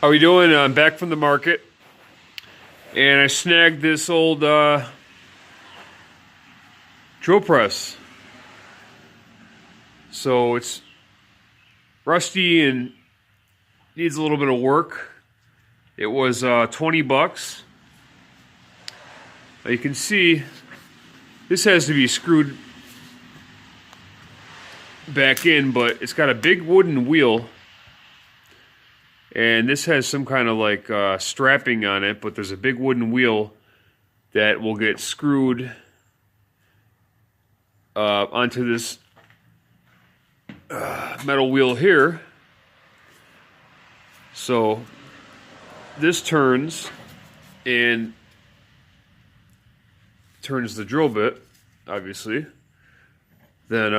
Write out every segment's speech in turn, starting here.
How we doing? I'm back from the market, and I snagged this old drill press. So it's rusty and needs a little bit of work. It was 20 bucks. Now you can see this has to be screwed back in, but it's got a big wooden wheel. And this has some kind of like strapping on it, but there's a big wooden wheel that will get screwed onto this metal wheel here. So this turns and turns the drill bit, obviously. Then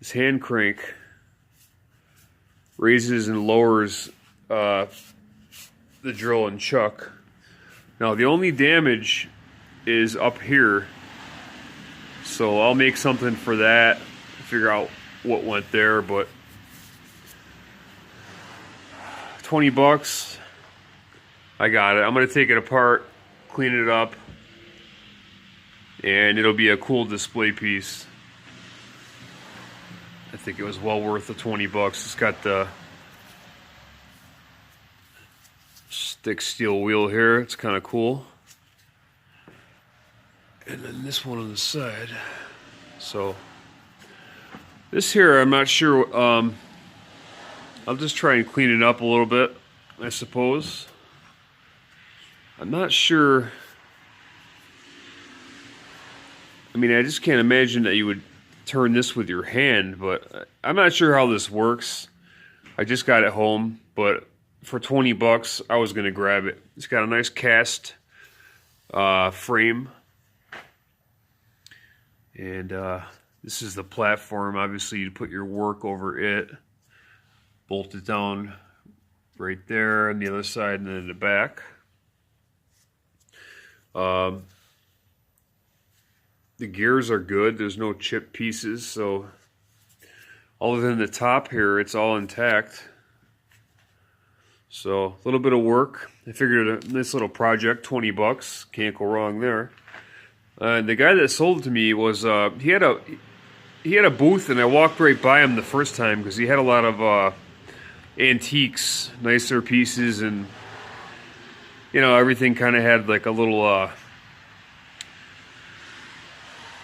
this hand crank raises and lowers the drill and chuck. Now the only damage is up here, so I'll make something for that, figure out what went there. But 20 bucks, I got it. I'm gonna take it apart, clean it up, and it'll be a cool display piece. I think it was well worth the 20 bucks. It's got the stick steel wheel here. It's kind of cool. And then this one on the side. So this here, I'm not sure. I'll just try and clean it up a little bit, I suppose. I'm not sure. I mean, I just can't imagine that you would turn this with your hand, but I'm not sure how this works. I just got it home, but for 20 bucks, I was gonna grab it. It's got a nice cast frame, and this is the platform. Obviously, you put your work over it, bolt it down right there on the other side, and then in the back. The gears are good. There's no chip pieces, so other than the top here, it's all intact. So a little bit of work. I figured a nice little project, 20 bucks. Can't go wrong there. The guy that sold it to me was he had a booth, and I walked right by him the first time because he had a lot of antiques, nicer pieces, and you know, everything kind of had like a little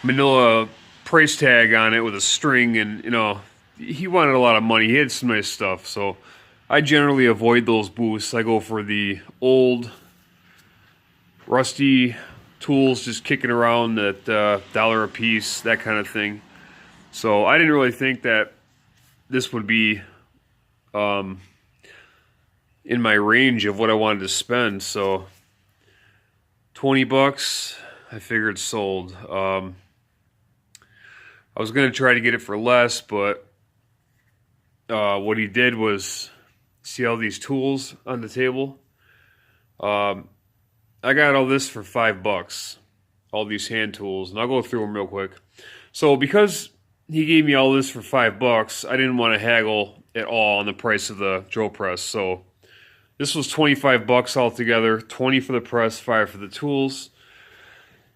manila price tag on it with a string, and you know, he wanted a lot of money. He had some nice stuff, so I generally avoid those booths. I go for the old rusty tools just kicking around at $1 a piece, that kind of thing. So I didn't really think that this would be in my range of what I wanted to spend. So 20 bucks, I figured sold. I was going to try to get it for less, but what he did was, see all these tools on the table? I got all this for 5 bucks, all these hand tools, and I'll go through them real quick. So because he gave me all this for 5 bucks, I didn't want to haggle at all on the price of the drill press. So this was 25 bucks altogether, 20 for the press, 5 for the tools.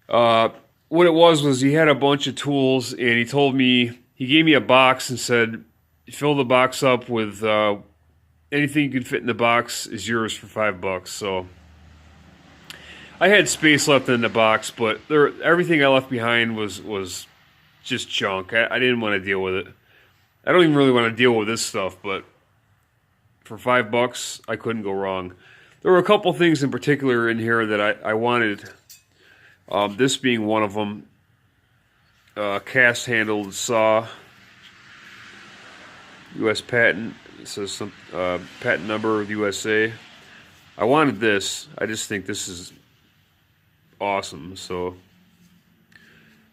What it was he had a bunch of tools, and he told me, he gave me a box and said, fill the box up with anything you can fit in the box is yours for 5 bucks. So I had space left in the box, but everything I left behind was just junk. I didn't want to deal with it. I don't even really want to deal with this stuff, but for 5 bucks, I couldn't go wrong. There were a couple things in particular in here that I wanted. This being one of them. Cast-handled saw. U.S. patent. It says some patent number of the USA. I wanted this. I just think this is awesome. So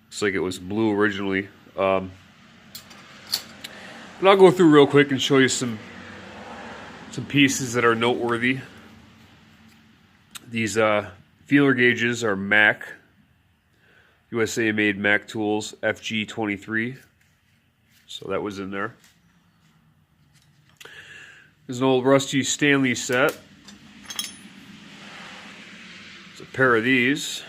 looks like it was blue originally. And I'll go through real quick and show you some pieces that are noteworthy. These feeler gauges are Mac, USA made Mac tools, FG23. So that was in there. There's an old rusty Stanley set. There's a pair of these.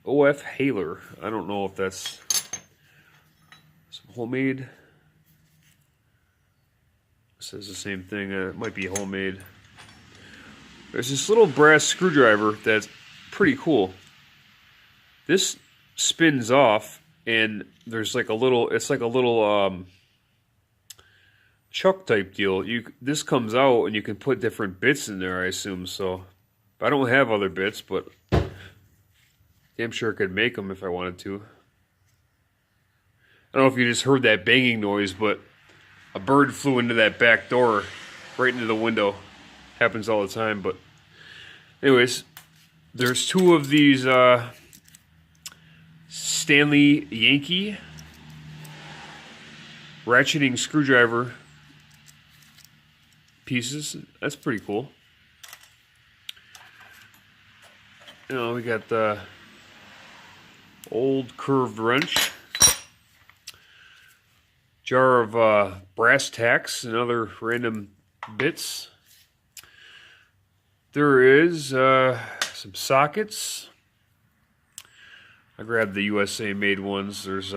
OF Haler. I don't know if that's some homemade. It says the same thing. It might be homemade. There's this little brass screwdriver that's pretty cool. This spins off, and there's like a little. It's like a little chuck type deal. This comes out, and you can put different bits in there. I assume so. I don't have other bits, but damn sure I could make them if I wanted to. I don't know if you just heard that banging noise, but a bird flew into that back door, right into the window. Happens all the time, but anyways, there's two of these Stanley Yankee ratcheting screwdriver pieces. That's pretty cool. You know, we got the old curved wrench, jar of brass tacks and other random bits. There is some sockets. I grabbed the USA made ones. There's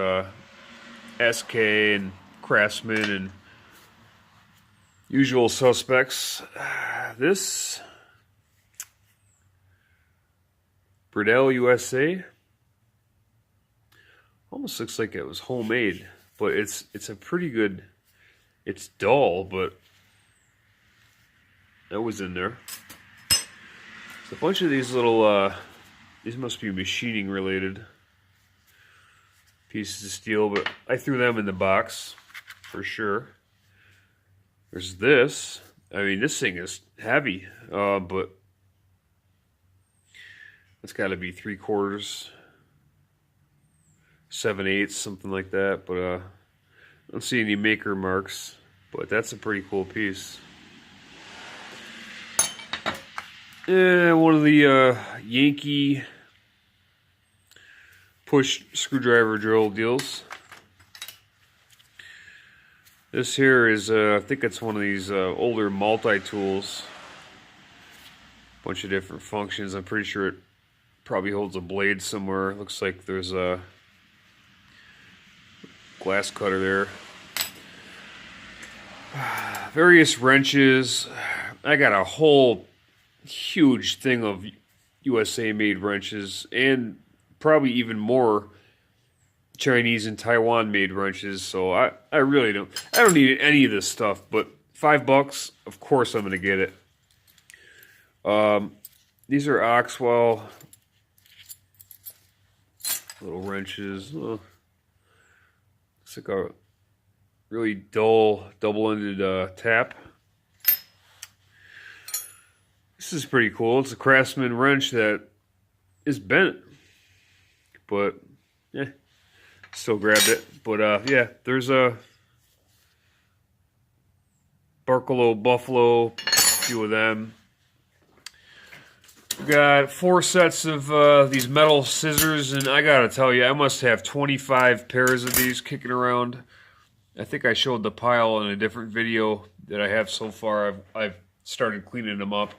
SK and Craftsman and usual suspects. This Bridell USA almost looks like it was homemade, but it's a pretty good. It's dull, but that was in there. There's a bunch of these little. These must be machining related pieces of steel, but I threw them in the box for sure. There's this. I mean, this thing is heavy, but it's got to be 3/4, 7/8, something like that. But I don't see any maker marks. But that's a pretty cool piece. One of the Yankee push screwdriver drill deals. This here is, I think it's one of these older multi-tools. Bunch of different functions. I'm pretty sure it probably holds a blade somewhere. Looks like there's a glass cutter there. Various wrenches. I got a whole huge thing of USA made wrenches, and probably even more Chinese and Taiwan made wrenches. So I really don't need any of this stuff, but $5, of course I'm gonna get it. These are Oxwell little wrenches. Looks like a really dull double-ended tap. This is pretty cool. It's a Craftsman wrench that is bent, but yeah, still grabbed it. But yeah, there's a Barkalow Buffalo, a few of them. We got 4 sets of these metal scissors, and I gotta tell you, I must have 25 pairs of these kicking around. I think I showed the pile in a different video that I have so far. I've started cleaning them up.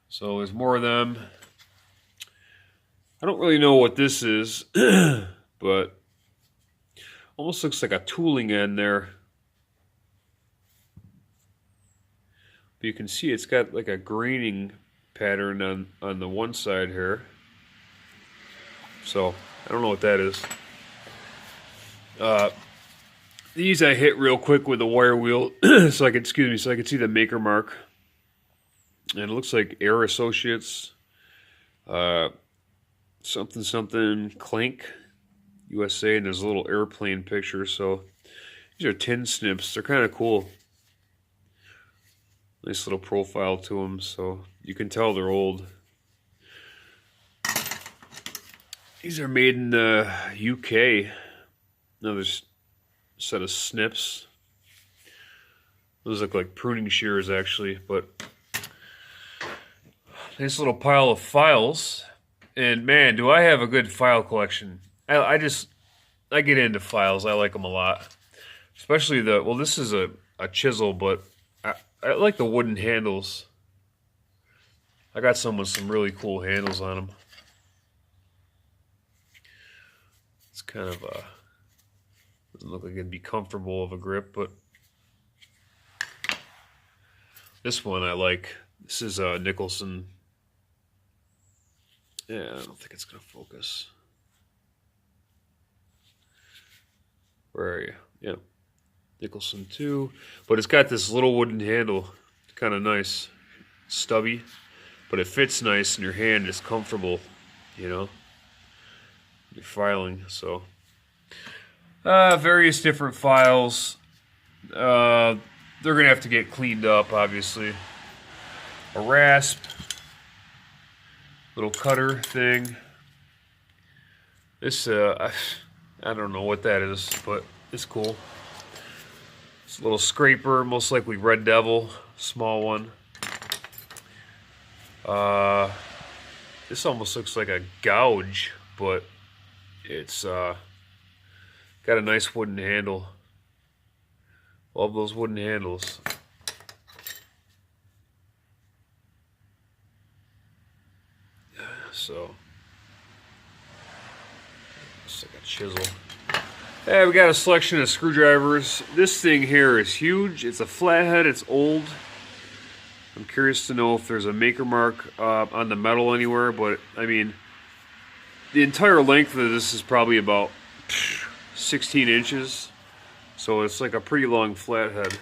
So there's more of them. I don't really know what this is, but almost looks like a tooling end there. But you can see it's got like a graining pattern on the one side here. So I don't know what that is. These I hit real quick with a wire wheel so I could see the maker mark. And it looks like Air Associates, something Clank USA, and there's a little airplane picture. So these are tin snips. They're kind of cool. Nice little profile to them, so you can tell they're old. These are made in the UK. Another set of snips. Those look like pruning shears, actually, but nice little pile of files. And man, do I have a good file collection. I just I get into files. I like them a lot. Especially the, well, this is a chisel, but I like the wooden handles. I got some with some really cool handles on them. It's kind of doesn't look like it'd be comfortable of a grip, but this one I like. This is Nicholson. Yeah, I don't think it's gonna focus. Where are you? Yeah, Nicholson 2. But it's got this little wooden handle. It's kind of nice, stubby, but it fits nice in your hand. It's comfortable, you know. You're filing, so various different files. They're gonna have to get cleaned up, obviously. A rasp, little cutter thing. This I don't know what that is, but it's cool. It's a little scraper, most likely Red Devil, small one. This almost looks like a gouge, but it's got a nice wooden handle. Love those wooden handles. So, it's like a chisel. Hey, we got a selection of screwdrivers. This thing here is huge. It's a flathead. It's old. I'm curious to know if there's a maker mark on the metal anywhere, but I mean, the entire length of this is probably about 16 inches. So it's like a pretty long flathead.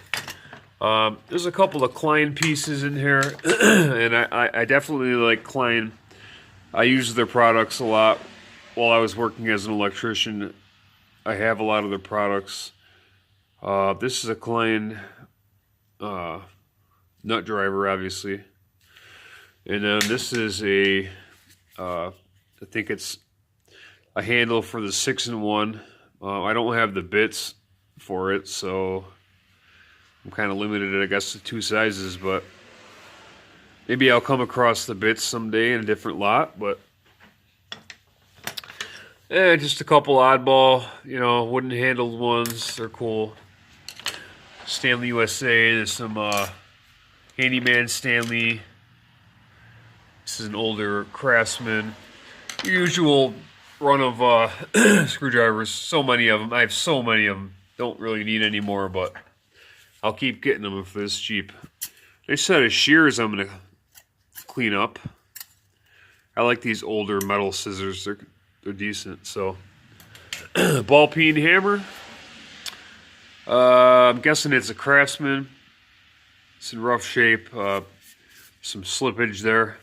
There's a couple of Klein pieces in here, and I definitely like Klein. I use their products a lot while I was working as an electrician. I have a lot of their products. This is a Klein nut driver, obviously. And then this is a, I think it's a handle for the 6-in-1. I don't have the bits for it, so I'm kind of limited, I guess, to 2 sizes, but maybe I'll come across the bits someday in a different lot. But just a couple oddball, you know, wooden handled ones. They're cool. Stanley USA. There's some Handyman Stanley. This is an older Craftsman. Your usual run of screwdrivers. So many of them. I have so many of them. Don't really need any more, but I'll keep getting them if it's cheap. Nice set of shears I'm going to clean up. I like these older metal scissors. They're decent. So, ball peen hammer. I'm guessing it's a Craftsman. It's in rough shape. Some slippage there.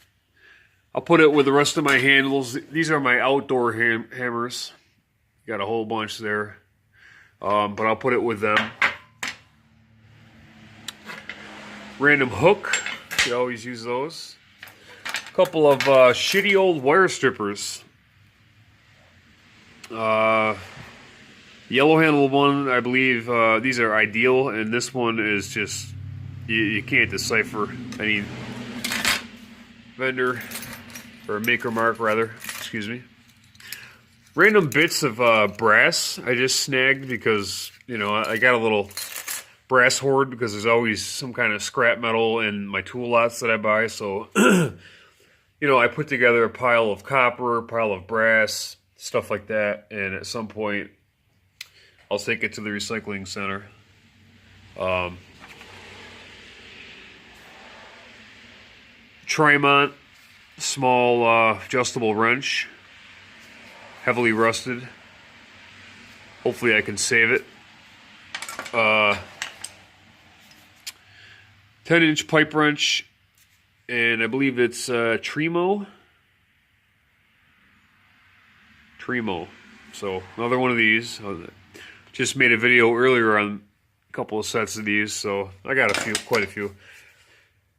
I'll put it with the rest of my handles. These are my outdoor hammers. Got a whole bunch there. But I'll put it with them. Random hook. You always use those. A couple of shitty old wire strippers. Yellow handle one, I believe, these are ideal, and this one is just, you can't decipher any vendor, or maker mark rather, excuse me. Random bits of brass I just snagged because, you know, I got a little brass hoard because there's always some kind of scrap metal in my tool lots that I buy, so, you know, I put together a pile of copper, a pile of brass, stuff like that, and at some point I'll take it to the recycling center. Trimont, small adjustable wrench, heavily rusted. Hopefully I can save it. 10-inch pipe wrench, and I believe it's Tremo. So another one of these. Just made a video earlier on a couple of sets of these, so I got quite a few.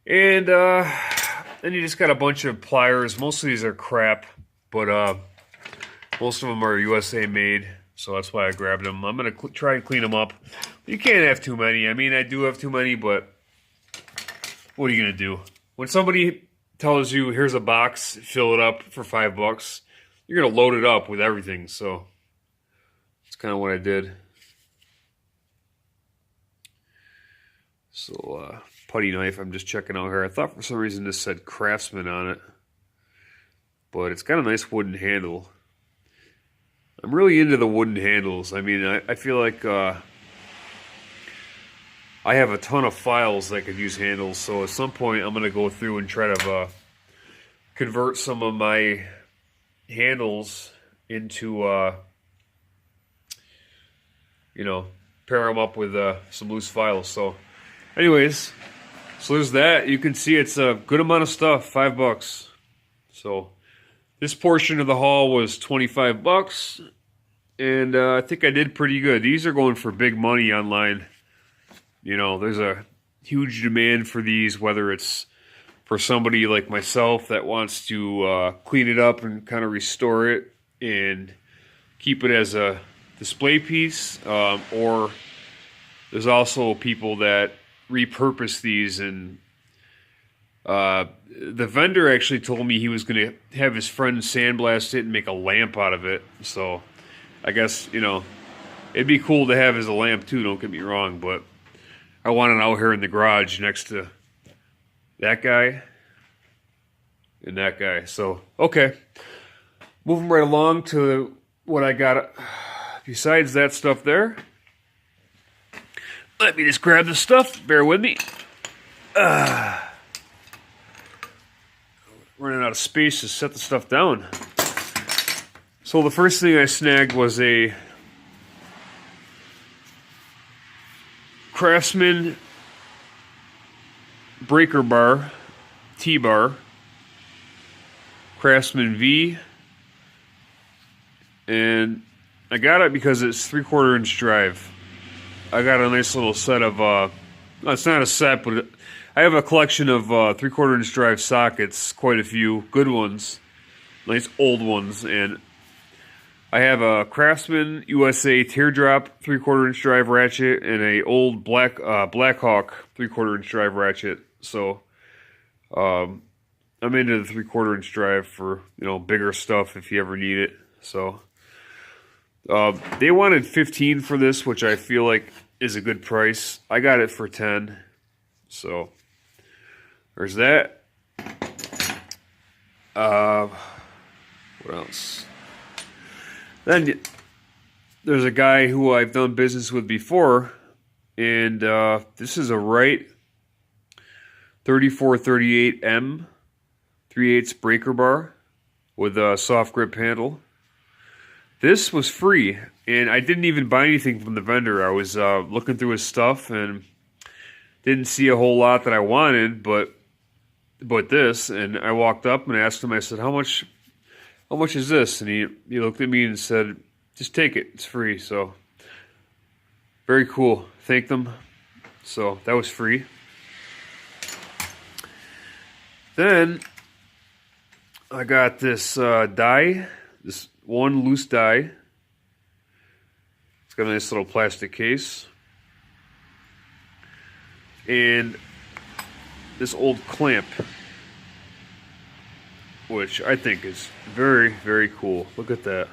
And then you just got a bunch of pliers. Most of these are crap, but most of them are USA made, so that's why I grabbed them. I'm gonna try and clean them up. You can't have too many. I mean, I do have too many, but what are you gonna do? When somebody tells you, here's a box, fill it up for $5, you're gonna load it up with everything, so it's kind of what I did. So, putty knife, I'm just checking out here. I thought for some reason this said Craftsman on it. But it's got a nice wooden handle. I'm really into the wooden handles. I mean, I feel like I have a ton of files that could use handles. So at some point, I'm going to go through and try to convert some of my handles into, you know, pair them up with some loose files. So anyways, so there's that. You can see it's a good amount of stuff, $5. So this portion of the haul was $25, and I think I did pretty good. These are going for big money online. You know, there's a huge demand for these, whether it's for somebody like myself that wants to clean it up and kind of restore it and keep it as a display piece, or there's also people that repurpose these. And the vendor actually told me he was going to have his friend sandblast it and make a lamp out of it. So I guess, you know, it'd be cool to have as a lamp too, don't get me wrong, but I want it out here in the garage next to that guy and that guy. So, okay. Moving right along to what I got besides that stuff there. Let me just grab the stuff. Bear with me. Running out of space to set the stuff down. So the first thing I snagged was a Craftsman breaker bar, T-bar, Craftsman V, and I got it because it's 3/4 inch drive. I got a nice little set of, it's not a set, but I have a collection of 3/4 inch drive sockets, quite a few good ones, nice old ones, and I have a Craftsman USA teardrop 3/4 inch drive ratchet and a old Blackhawk 3/4 inch drive ratchet. So I'm into the 3/4 inch drive for, you know, bigger stuff if you ever need it. So they wanted $15 for this, which I feel like is a good price. I got it for $10. So there's that. What else? Then there's a guy who I've done business with before, and this is a Wright 3438M 3/8 breaker bar with a soft grip handle. This was free, and I didn't even buy anything from the vendor. I was looking through his stuff and didn't see a whole lot that I wanted, but this, and I walked up and asked him, I said, how much is this? And he looked at me and said, just take it, it's free. So very cool. Thanked them. So that was free. Then I got this die, this one loose die. It's got a nice little plastic case. And this old clamp, which I think is very, very cool. Look at that.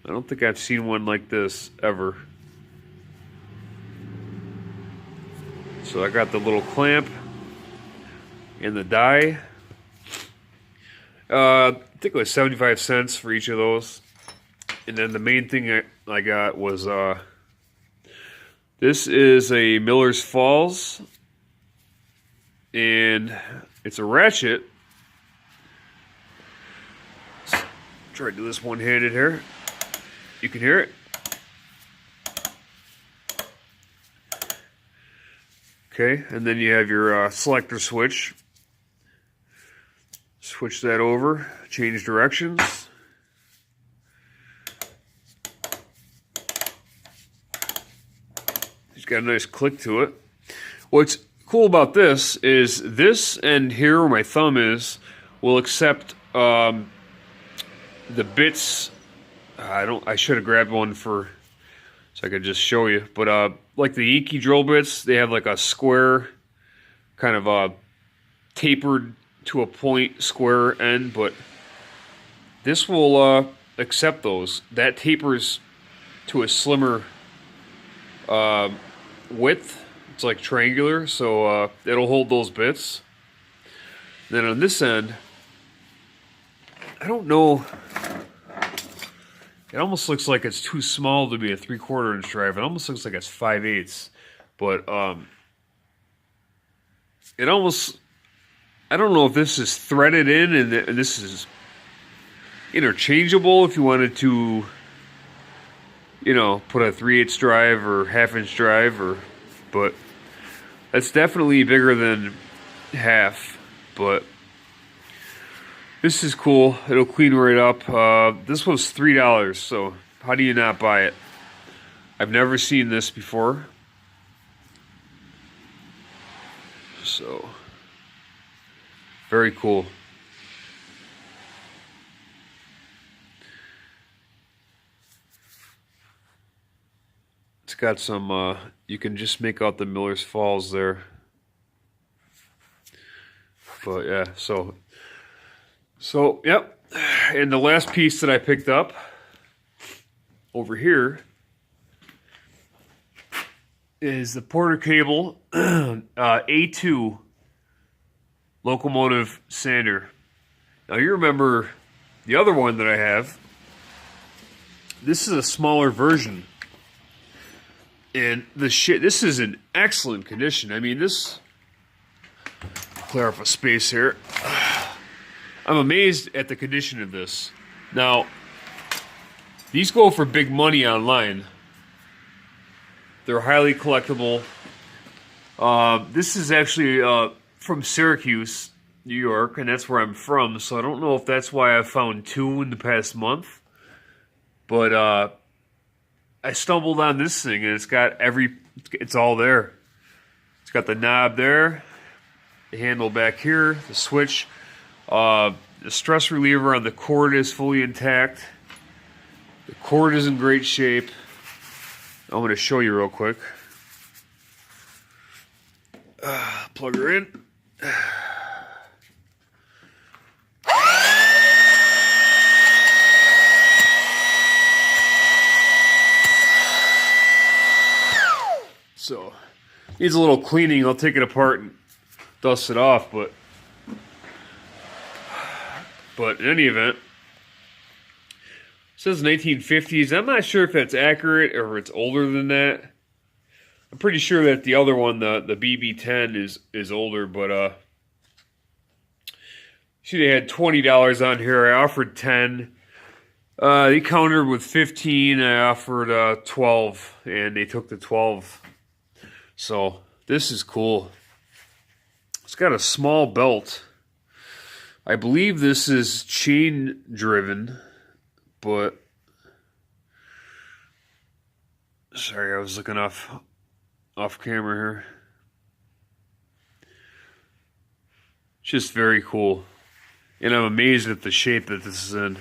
I don't think I've seen one like this ever. So I got the little clamp and the die. I think it was 75 cents for each of those. And then the main thing I got was this is a Miller's Falls, and it's a ratchet. Let's try to do this one-handed here. You can hear it. Okay, and then you have your selector switch. Switch that over, change directions. It's got a nice click to it. What's cool about this is this and here where my thumb is will accept the bits. I should have grabbed one so I could just show you. But like the Yankee drill bits, they have like a square kind of tapered to a point square end, but this will accept those. That tapers to a slimmer width. It's like triangular, so it'll hold those bits. Then on this end, I don't know. It almost looks like it's too small to be a 3/4 inch drive. It almost looks like it's 5/8. But it almost, I don't know if this is threaded in and this is interchangeable if you wanted to, you know, put a 3/8 drive or 1/2 inch drive, but that's definitely bigger than half. But this is cool. It'll clean right up. This was $3, so how do you not buy it? I've never seen this before. So, very cool. It's got some, you can just make out the Miller's Falls there. But yeah, so yep. And the last piece that I picked up over here is the Porter Cable A2 locomotive sander. Now you remember the other one that I have. This is a smaller version. And this is in excellent condition. I mean, this, clear up a space here. I'm amazed at the condition of this. Now, these go for big money online. They're highly collectible. This is actually from Syracuse, New York, and that's where I'm from. So I don't know if that's why I found two in the past month. But I stumbled on this thing, and it's all there. It's got the knob there, the handle back here, the switch. The stress reliever on the cord is fully intact. The cord is in great shape. I'm going to show you real quick. Plug her in. So, needs a little cleaning. I'll take it apart and dust it off, but in any event, it says 1950s. I'm not sure if that's accurate or if it's older than that. I'm pretty sure that the other one, the BB10, is older, but see, they had $20 on here. I offered 10. They countered with 15. I offered 12, and they took the 12. So this is cool. It's got a small belt. I believe this is chain driven, but sorry, I was looking off camera here. Just very cool. And I'm amazed at the shape that this is in.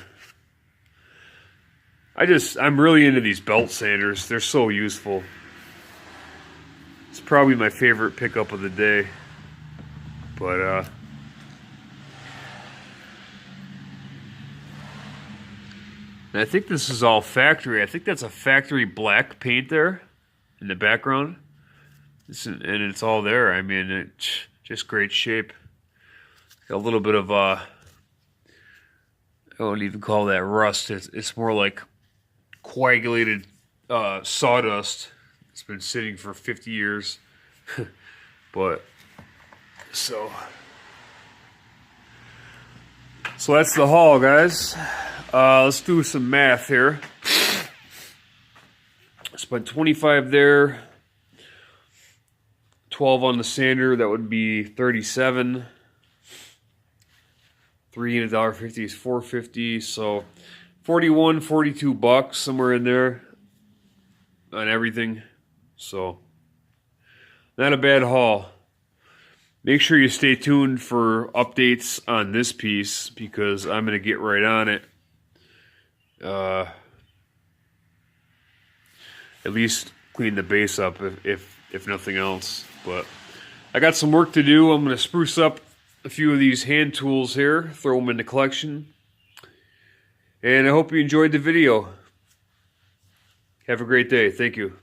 I'm really into these belt sanders. They're so useful. It's probably my favorite pickup of the day. But and I think this is all factory. I think that's a factory black paint there in the background. And it's all there. I mean, it's just great shape. Got a little bit of, I wouldn't even call that rust. It's more like coagulated sawdust. It's been sitting for 50 years. But, so that's the haul, guys. Let's do some math here. Spent 25 there, 12 on the sander. That would be 37. 3 and $1.50 is $4.50. So 41, 42 bucks, somewhere in there on everything. So not a bad haul. Make sure you stay tuned for updates on this piece because I'm going to get right on it. At least clean the base up if nothing else. But I got some work to do. I'm going to spruce up a few of these hand tools here, throw them in the collection. And I hope you enjoyed the video. Have a great day. Thank you.